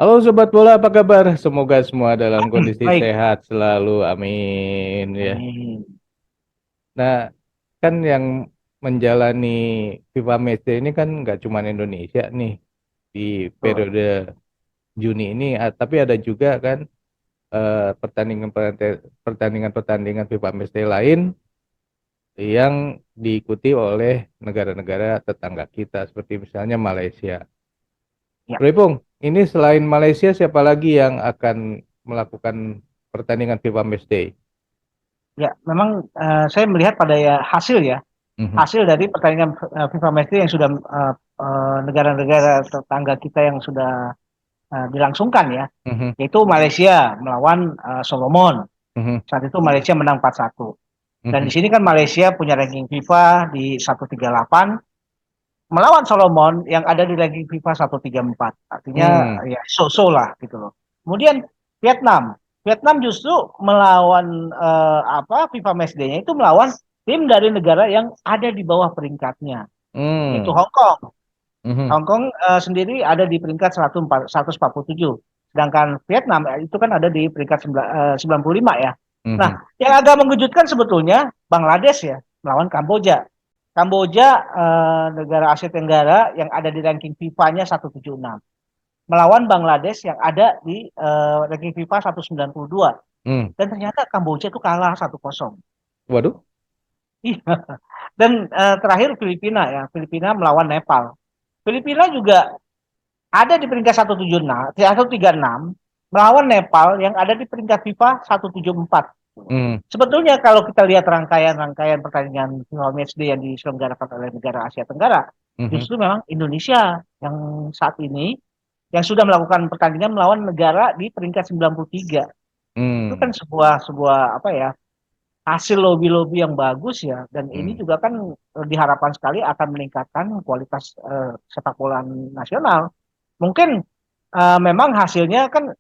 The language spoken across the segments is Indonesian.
Halo Sobat Bola, apa kabar? Semoga semua dalam kondisi Baik. sehat selalu, amin ya. Amin. Nah, kan yang menjalani FIFA Matchday ini kan nggak cuma Indonesia nih di Betul. periode Juni ini, tapi ada juga kan pertandingan-pertandingan FIFA Matchday lain yang diikuti oleh negara-negara tetangga kita, seperti misalnya Malaysia. Ya, Bro Ipung, ini selain Malaysia siapa lagi yang akan melakukan pertandingan FIFA Matchday? ya. Memang saya melihat pada ya hasil ya, Mhm, hasil dari pertandingan FIFA Matchday yang sudah negara-negara tetangga kita yang sudah dilangsungkan ya, mhm, yaitu Malaysia melawan Solomon. mhm, Saat itu Malaysia menang 4-1. Dan di mhm, sini kan Malaysia punya ranking FIFA di 138 melawan Solomon yang ada di ranking FIFA 134. Artinya hmm, ya so-so lah gitu loh. Kemudian Vietnam. Vietnam justru melawan FIFA Matchday-nya itu melawan tim dari negara yang ada di bawah peringkatnya, yaitu hmm, Hong Kong. mhm, Hong Kong sendiri ada di peringkat 147. Sedangkan Vietnam itu kan ada di peringkat 95 ya. Nah, mhm, yang agak mengejutkan sebetulnya Bangladesh ya melawan Kamboja. Kamboja negara Asia Tenggara yang ada di ranking FIFA-nya 176 melawan Bangladesh yang ada di ranking FIFA 192 hmm. dan ternyata Kamboja itu kalah 1-0. Waduh, Iya. Dan terakhir Filipina ya, Filipina melawan Nepal. Filipina juga ada di peringkat 176, 136 melawan Nepal yang ada di peringkat FIFA 174. hmm, Sebetulnya kalau kita lihat rangkaian-rangkaian pertandingan FIFA Matchday yang diselenggarakan oleh negara Asia Tenggara, mhm, justru memang Indonesia yang saat ini yang sudah melakukan pertandingan melawan negara di peringkat 93. Itu kan hmm, sebuah sebuah apa ya, hasil lobby-lobby yang bagus ya, dan ini hmm, juga kan diharapkan sekali akan meningkatkan kualitas sepak bola nasional. Mungkin memang hasilnya kan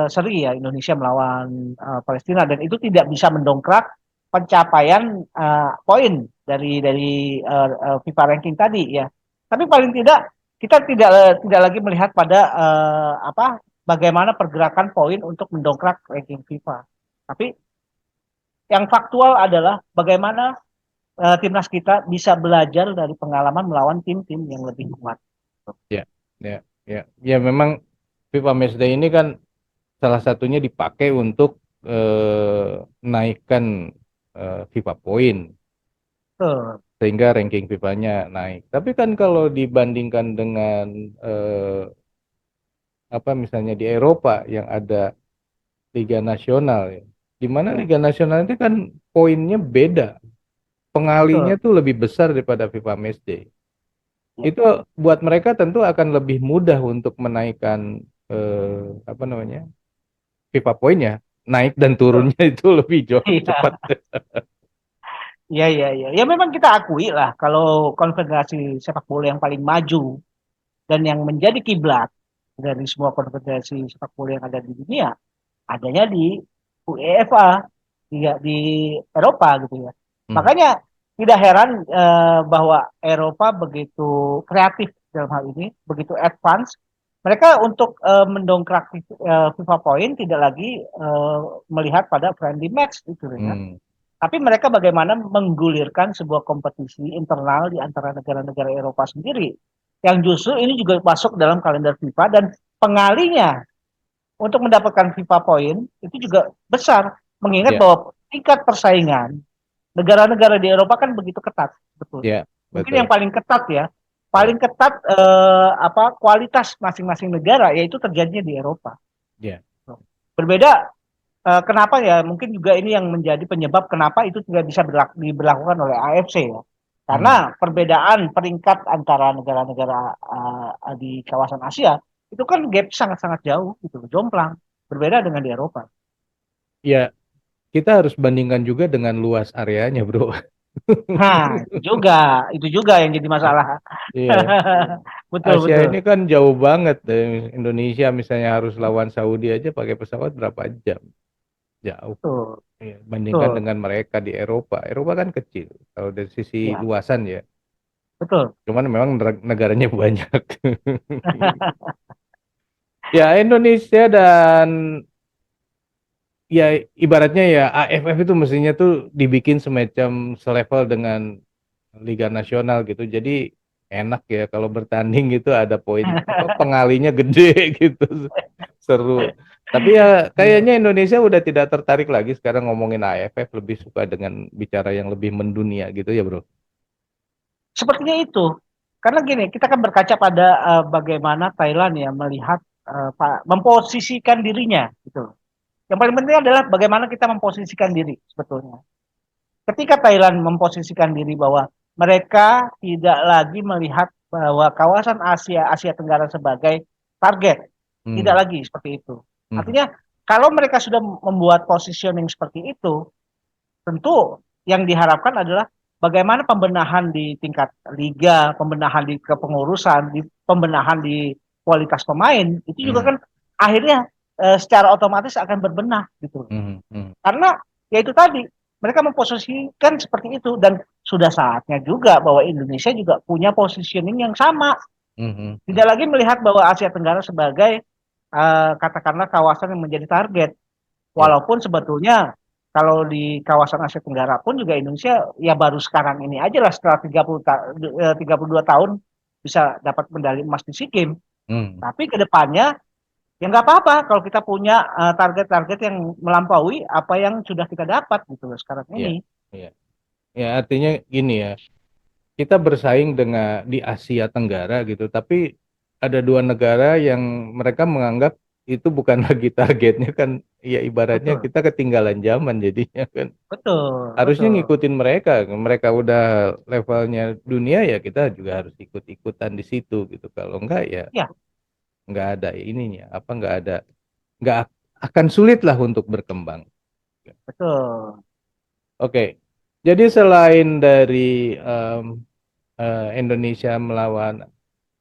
seri ya Indonesia melawan Palestina dan itu tidak bisa mendongkrak pencapaian poin dari FIFA ranking tadi ya. Tapi paling tidak kita tidak lagi melihat pada bagaimana pergerakan poin untuk mendongkrak ranking FIFA. Tapi yang faktual adalah bagaimana timnas kita bisa belajar dari pengalaman melawan tim-tim yang lebih kuat. ya, ya, ya, ya memang FIFA Matchday ini kan salah satunya dipakai untuk naikkan FIFA poin Betul, sehingga ranking FIFA-nya naik. Tapi kan kalau dibandingkan dengan apa misalnya di Eropa yang ada Liga Nasional ya. Di mana ya, Liga Nasional itu kan poinnya beda. Pengalinya betul. tuh lebih besar daripada FIFA Matchday. Ya. Itu buat mereka tentu akan lebih mudah untuk menaikkan apa namanya? FIFA poinnya. Naik dan Betul. turunnya itu lebih jauh cepat. Iya, iya, iya, iya. Ya memang kita akui lah kalau konfederasi sepak bola yang paling maju dan yang menjadi kiblat dari semua konfederasi sepak bola yang ada di dunia adanya di UEFA di Eropa gitu ya. Hmm, Makanya tidak heran bahwa Eropa begitu kreatif dalam hal ini, begitu advance. Mereka untuk mendongkrak FIFA Point tidak lagi melihat pada friendly match itu ya. hmm, Tapi mereka bagaimana menggulirkan sebuah kompetisi internal di antara negara-negara Eropa sendiri. Yang justru ini juga masuk dalam kalender FIFA dan pengalinya untuk mendapatkan FIFA Point itu juga besar. Mengingat ya, bahwa tingkat persaingan negara-negara di Eropa kan begitu ketat, betul. ya, Mungkin yang betul. paling ketat ya, Ya, paling ketat kualitas masing-masing negara yaitu terjadinya di Eropa. ya, Berbeda kenapa ya? Mungkin juga ini yang menjadi penyebab kenapa itu tidak bisa diberlakukan oleh AFC ya. Karena hmm. perbedaan peringkat antara negara-negara di kawasan Asia itu kan gap sangat-sangat jauh gitu, jomplang. Berbeda dengan di Eropa. Ya, kita harus bandingkan juga dengan luas areanya, bro. Nah, itu juga yang jadi masalah. Iya. Betul, Asia betul. ini kan jauh banget. Indonesia misalnya harus lawan Saudi aja pakai pesawat berapa jam? Jauh. Betul, Iya. Bandingkan betul. dengan mereka di Eropa. Eropa kan kecil kalau dari sisi Ya, luasan ya. betul. Cuman memang negaranya banyak. Ya Indonesia dan ya ibaratnya ya AFF itu mestinya tuh dibikin semacam selevel dengan Liga Nasional gitu. Jadi enak ya kalau bertanding gitu ada poin apa pengalinya gede gitu. Seru. Tapi ya kayaknya Indonesia udah tidak tertarik lagi sekarang ngomongin AFF, lebih suka dengan bicara yang lebih mendunia gitu ya, Bro. Sepertinya itu. Karena gini, kita kan berkaca pada bagaimana Thailand ya melihat memposisikan dirinya gitu. Yang paling penting adalah bagaimana kita memposisikan diri sebetulnya. Ketika Thailand memposisikan diri bahwa mereka tidak lagi melihat bahwa kawasan Asia Tenggara sebagai target, tidak Hmm. lagi seperti itu. Hmm. Artinya kalau mereka sudah membuat positioning seperti itu, tentu yang diharapkan adalah bagaimana pembenahan di tingkat liga, pembenahan di kepengurusan, pembenahan di kualitas pemain, itu juga Hmm. kan akhirnya secara otomatis akan berbenah gitu. Hmm. Hmm. Karena ya itu tadi, mereka memposisikan seperti itu dan sudah saatnya juga bahwa Indonesia juga punya positioning yang sama. Hmm. Hmm. Tidak Hmm. lagi melihat bahwa Asia Tenggara sebagai katakanlah kawasan yang menjadi target. Ya. Walaupun sebetulnya kalau di kawasan Asia Tenggara pun juga Indonesia ya baru sekarang ini aja lah setelah 32 tahun bisa dapat medali emas di SEA Games. Hmm. Tapi ke depannya ya nggak apa-apa kalau kita punya target-target yang melampaui apa yang sudah kita dapat gitu loh sekarang Ya. ini. Ya. Ya artinya gini ya, kita bersaing dengan di Asia Tenggara gitu, tapi ada dua negara yang mereka menganggap itu bukan lagi targetnya kan, ya ibaratnya Betul, kita ketinggalan zaman jadinya kan. betul, Harusnya betul. ngikutin mereka, mereka udah levelnya dunia ya kita juga harus ikut-ikutan di situ gitu. Kalau enggak ya Ya, nggak ada ininya, apa nggak akan sulit lah untuk berkembang. betul. Oke, jadi selain dari Indonesia melawan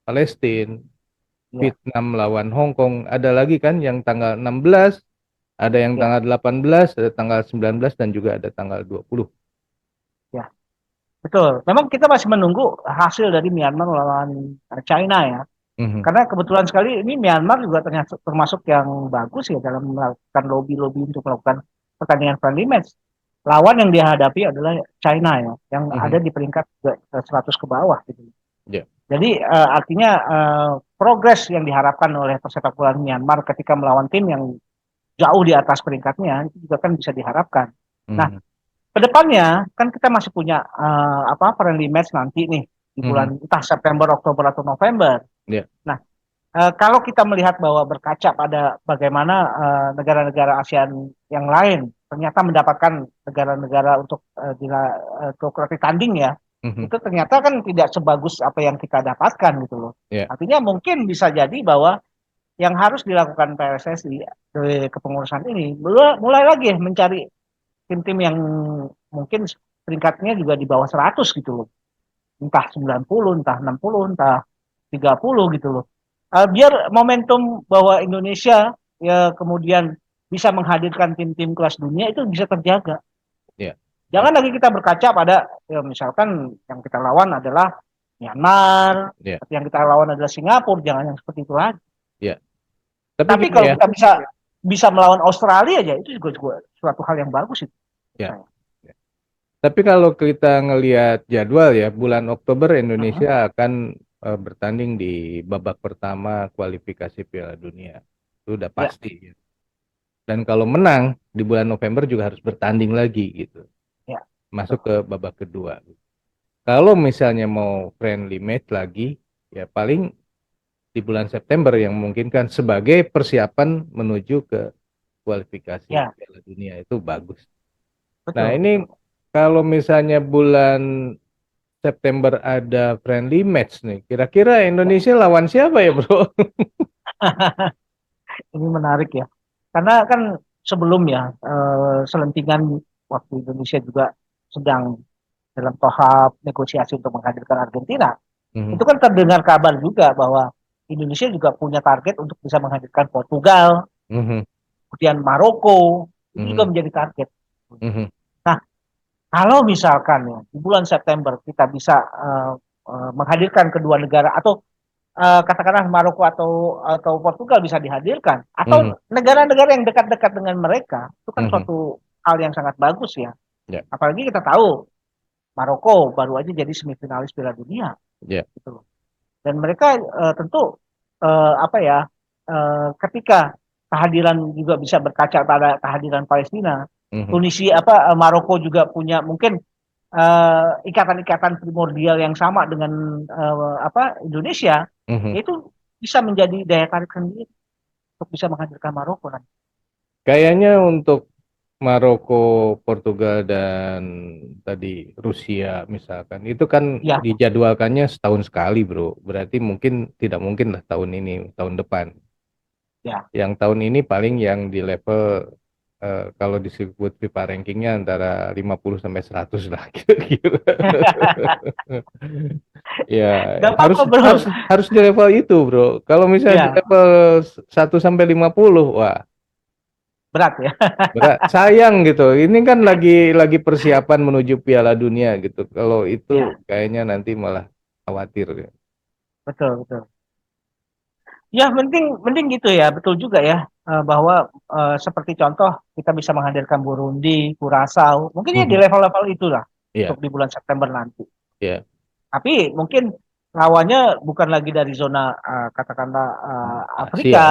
Palestina, Ya, Vietnam melawan Hong Kong, ada lagi kan yang tanggal 16, ada yang ya, tanggal 18, ada tanggal 19 dan juga ada tanggal 20. ya. Betul. Memang kita masih menunggu hasil dari Myanmar melawan China ya. Mhm, Karena kebetulan sekali ini Myanmar juga ternyata termasuk yang bagus ya dalam melakukan lobby-lobby untuk melakukan pertandingan friendly match. Lawan yang dihadapi adalah China ya, yang ada mhm, di peringkat 100 ke bawah gitu. ya, Jadi artinya progres yang diharapkan oleh persepak bola Myanmar ketika melawan tim yang jauh di atas peringkatnya itu juga kan bisa diharapkan. Nah, mhm, kedepannya kan kita masih punya apa friendly match nanti nih di mhm, bulan entah September, Oktober atau November. ya, Nah, kalau kita melihat bahwa berkaca pada bagaimana negara-negara ASEAN yang lain ternyata mendapatkan negara-negara untuk untuk tanding ya, mhm, itu ternyata kan tidak sebagus apa yang kita dapatkan gitu loh. ya, Artinya mungkin bisa jadi bahwa yang harus dilakukan PSSI dari kepengurusan ini mulai lagi mencari tim-tim yang mungkin peringkatnya juga di bawah 100 gitu loh. Entah 90, entah 60, entah 30 gitu loh. Biar momentum bahwa Indonesia ya kemudian bisa menghadirkan tim-tim kelas dunia itu bisa terjaga. ya, ya, Jangan lagi kita berkaca pada ya misalkan yang kita lawan adalah Myanmar, ya, yang kita lawan adalah Singapura, jangan yang seperti itu lagi. ya. Tapi Tapi gini kalau ya, kita bisa bisa melawan Australia aja itu juga suatu hal yang bagus itu. ya. Saya. Ya. Tapi kalau kita ngelihat jadwal ya, bulan Oktober Uh-huh. Indonesia akan bertanding di babak pertama kualifikasi Piala Dunia. Itu udah Ya, pasti. Ya. Dan kalau menang di bulan November juga harus bertanding lagi gitu. ya, Masuk betul. ke babak kedua. Kalau misalnya mau friendly match lagi, ya paling di bulan September yang memungkinkan sebagai persiapan menuju ke kualifikasi Ya, Piala Dunia itu bagus. Nah, betul, ini betul. kalau misalnya bulan September ada friendly match nih, kira-kira Ya. Indonesia lawan siapa ya, Bro? Ini menarik ya. Karena kan sebelum ya selentingan waktu Indonesia juga sedang dalam tahap negosiasi untuk menghadirkan Argentina, itu Mhm, kan terdengar kabar juga bahwa Indonesia juga punya target untuk bisa menghadirkan Portugal, mhm, kemudian Maroko, itu juga mhm, menjadi target. mhm, Nah, kalau misalkan ya di bulan September kita bisa menghadirkan kedua negara atau katakanlah Maroko atau Portugal bisa dihadirkan, Mhm. atau negara-negara yang dekat-dekat dengan mereka, itu kan Mhm. suatu hal yang sangat bagus ya. Ya, Apalagi kita tahu Maroko baru aja jadi semifinalis Piala Dunia ya. gitu loh. Dan mereka tentu apa ya, ketika kehadiran juga bisa berkaca pada kehadiran Palestina, Mhm. Tunisia Maroko juga punya mungkin ikatan-ikatan primordial yang sama dengan Indonesia, Mhm. itu bisa menjadi daya tarik sendiri untuk bisa menghadirkan Maroko nanti. Kayaknya untuk Maroko, Portugal, dan tadi Rusia misalkan, itu kan Ya, dijadwalkannya setahun sekali, bro. Berarti mungkin tidak mungkin lah tahun ini, tahun depan. ya. Yang tahun ini paling yang di level kalau disebut FIFA rankingnya antara 50 sampai 100 lah kira-kira. Ya, Gak harus apa-apa bro. harus harus di level itu, bro. Kalau misalnya di Ya, level 1 sampai 50, wah, berat ya. berat, sayang gitu. Ini kan lagi persiapan menuju Piala Dunia gitu. Kalau itu Ya, kayaknya nanti malah khawatir. betul betul. Ya, mending mending gitu ya, betul juga ya, bahwa seperti contoh kita bisa menghadirkan Burundi, Kurasau, mungkin ya di Mhm. level-level itulah Iya, untuk di bulan September nanti. iya. Tapi mungkin lawannya bukan lagi dari zona katakanlah Asia ya. Afrika,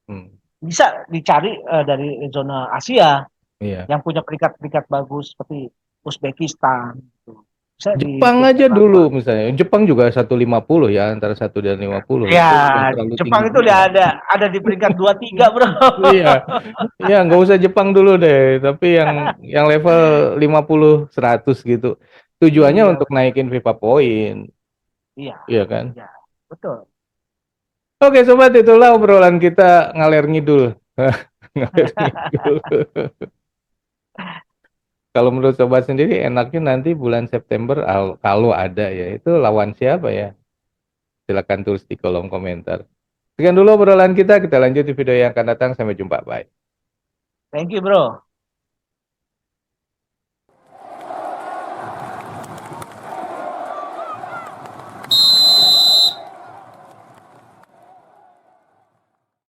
Hmm. bisa dicari dari zona Asia Iya. yang punya peringkat-peringkat bagus seperti Uzbekistan, gitu. Bisa Jepang dijadikan aja lawan. dulu misalnya. Jepang juga 150 ya, antara 1 dan 50. Ya, Itu yang terlalu Jepang tinggi itu udah juga. ada di peringkat 2 3 bro. Iya, iya nggak usah Jepang dulu deh, tapi yang level 50 100 gitu. Tujuannya Iya, untuk naikin FIFA point, iya, iya kan? iya, betul. Oke sobat, itulah obrolan kita ngaler ngidul. Ngaler ngidul. Kalau menurut sobat sendiri enaknya nanti bulan September kalau ada ya, itu lawan siapa ya? Silakan tulis di kolom komentar. Sekian dulu obrolan kita lanjut di video yang akan datang. Sampai jumpa, bye. Thank you, bro.